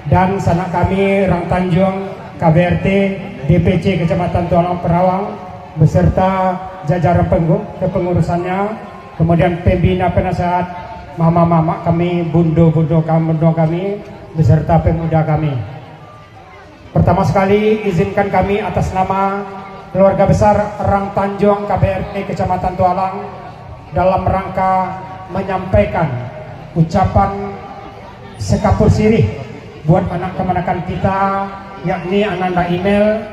dan sanak kami Rang Tanjung KBRT DPC Kecamatan Tualang Perawang beserta jajaran kepengurusannya, kemudian pembina penasehat, mama-mama kami, bundo-bundo kami beserta pemuda kami. Pertama sekali izinkan kami atas nama keluarga besar Rang Tanjung KBRT Kecamatan Tualang dalam rangka menyampaikan ucapan sekapur sirih buat anak kemenakan kita, yakni Ananda Email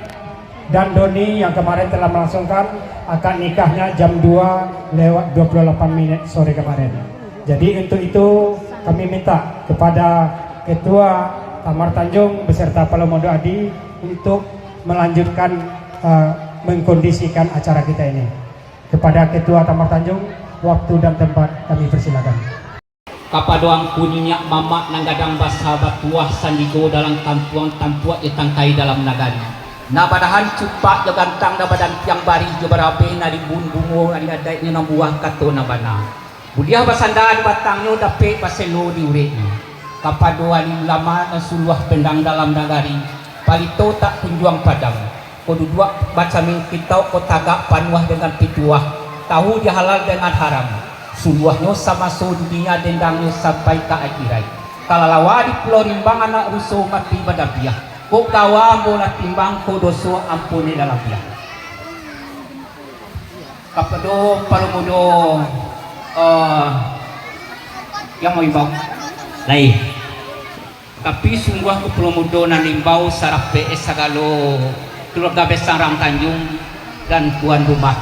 dan Doni yang kemarin telah melangsungkan akad nikahnya jam 2:28 sore kemarin. Jadi untuk itu kami minta kepada Ketua Tamar Tanjung beserta Palomodo Adi untuk melanjutkan mengkondisikan acara kita ini. Kepada Ketua Tamar Tanjung, waktu dan tempat kami persilakan. Kapadoang kunyinya mama nanggadang basahabat tuah sandigo dalam tampuak itangkai dalam nagari. Nabadahan cupak jo gantang na badan tiang bari jo barabe na ribun bungo ani adai ni nang buah kato na bana. Budiah basanda di batangnya dape paselo di urenya. Kapadoan ulama na suluah pendang dalam nagari. Palito tak kunjuang padang. Kodu dua baca min kita ko tagak panuah dengan pituah. Tahu dia halal dengan haram. Suluahnya sama so dunia dendangnya sampai ke akhirat. Kalalawa di pulau rimbang anak rusuh mati badabiah. Kok kawa bola timbang ko doso ampuni dalam biah. Kapado Palomodo yang mau imbau lain. Tapi sungguh ke Palomodo nanimbau sarap PS sagalo keluarga besar Rang Tanjung dan tuan rumah.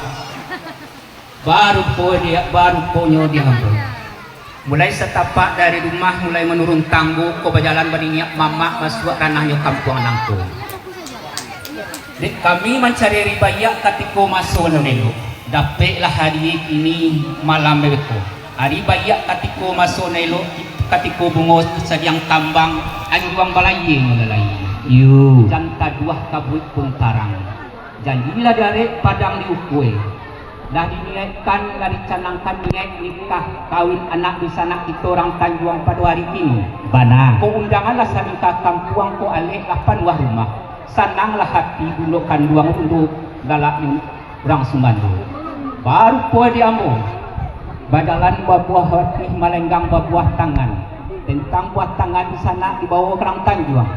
Baru ponyo dia hambur. Mulai setapak dari rumah mulai menurun tangguh ko berjalan berinyak mama masuk ranahnya kampung nangku. Kami mencari ribayak katiko masuk nelo. Dapatlah hari ini malam itu. Hari bayak katiko masuk nelo katiko bungo sediang tambang anjuang balaye mulai. Yu. Janta dua kabut pun tarang. Janjilah dari padang diukue. Dah diniatkan, dah dicanangkan niat nikah kawin anak di sana kita orang Tanjuang pada hari ini. Bana. Ko undanganlah samingka kampuang ko alek lapan wah rumah. Sananglah hati dulu kanduang untuk galak orang Sumando. Baru po diambo. Badalan buah hati malenggang buah tangan. Tentang buah tangan di sana dibawa orang Tanjuang.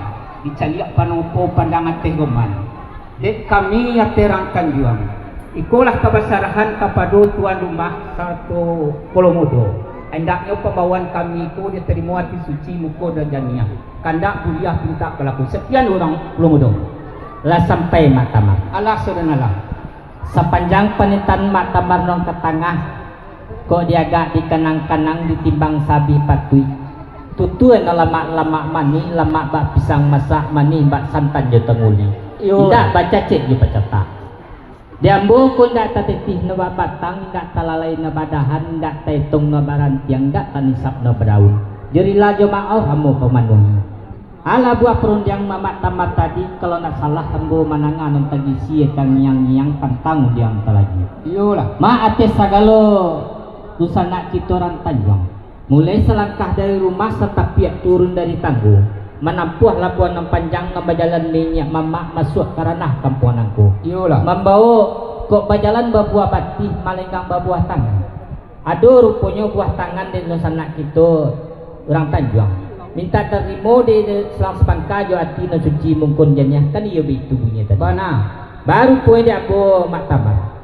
Dicaliak panupo pandangan teh goman. Dek kami ya terang Tanjuang. Ikulah kebesarahan kepada tuan rumah satu Palomodo. Hendaknya pembawaan kami itu diterima hati suci muka dan janiah. Kandak kuliah pinta pelaku. Sekian orang Palomodo. Lah sampai Maktamar. Allah saudara. Sepanjang penitan Maktamar nong ke tengah. Kok diagak dikenang-kenang ditimbang sabi patui. Tutuan lama-lama mani, lama bak pisang masak mani, bak santan jo tenguli. Tidak baca cek jo pecetak. Diambo ko ndak tatetih na batang, ndak talalay na badahan, ndak taitong na barantiang, ndak tanisap na badaun. Jerilah jemaah hamu pemanung. Ala buah perundiang mamak tamat tadi, kalau nak salah hambo manangan ng tagisi kang yang tantang diang talagi. Iyalah. Ma ate sagalo dusanak kita orang Tanjuang. Mulai selangkah dari rumah setapiak turun dari tangguh. Menampuh labuan yang panjang nambah jalan minyak mamak masuk ke ranah kampunganku. Iyalah. Membawa kok berjalan berbuah batih malenggang berbuah tangan. Ada rupanya buah tangan di sanak kita orang Tanjuang. Minta terima di selang sepangka jo hati na suci mungkun janya kan iya begitu bunyi tadi. Bana. Baru poe dia aku Maktamar.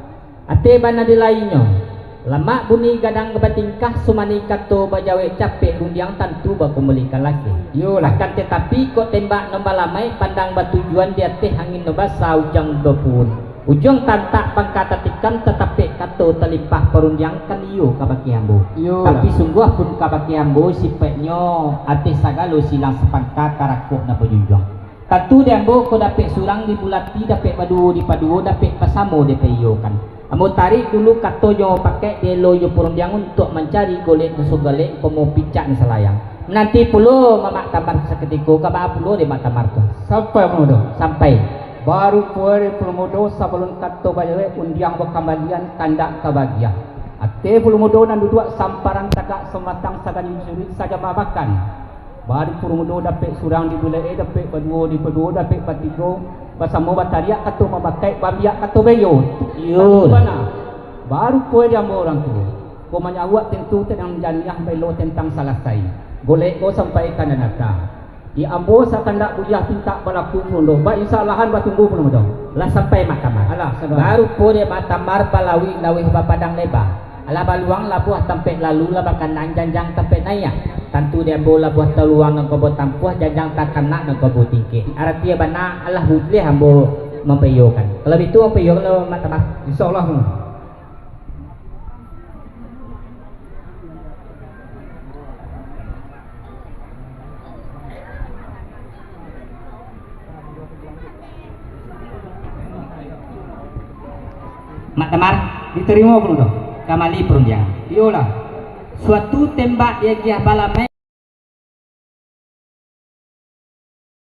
Ate bana di lainnya. Lama bunyi gadang kebatingkah sumani kato bajawe capek rundiang tentu baku melikan lagi. Yolah kan tetapi kok tembak nombor lamai pandang batujuan dia teh angin nobasa ujang bepun. Ujung tantak pangkata tikam tetapi kato telipah perundiang kan iyo kabaki ambo. Tapi sungguh pun kabaki ambo sipeknya ate sagalo silang sepangka karakok na penjunjung. Katu dia ambo ko dapet surang di bulati dapet padu di padu dapet pasamo dia iyo kan. Amo tarik dulu kato jo pakai delo jo perundiang untuk mencari golek musuh golek pemo picak ni selayang. Nanti pulo mamak tamar seketiko kaba pulo di Maktamar tu. Sampai Palomodo. Sampai. Baru puari Palomodo sebelum kato bajawe undiang bekambalian kandak kebahagiaan. Ate Palomodo nan duduk samparan tagak sematang sagan surit saja babakan. Baru purumudo dapat surang di bulai dapat berdua di berdua dapat patigo bersama bataria atau memakai babiak atau beyo. Yun. Mana? Baru pwede ang orang tu. Kung manyawa tentu tentang janiah belo tentang salasai. Golek ko sampai kananata. Di ambo sa tanda buyah pinta balaku pundo. Ba insyallahan batunggu puno dong. Lah sampai makamar. Alah, Baru pore matamar palawi lawih bapadang lebar. Ala baluang labuah tempat lalu lah bakanang janjang tempat naya. Tentu dia bola buat teluang ng kebo tampuah janjang tak kena ng kebo tinggi. Artinya bana Allah hudli hambo mempeyokan. Kalau itu mempeyo kalau matamar. insyaallah. Mak Tamar diterima pun dong. Kamali perunjangan. Iyalah. Suatu tembak yang dia balamai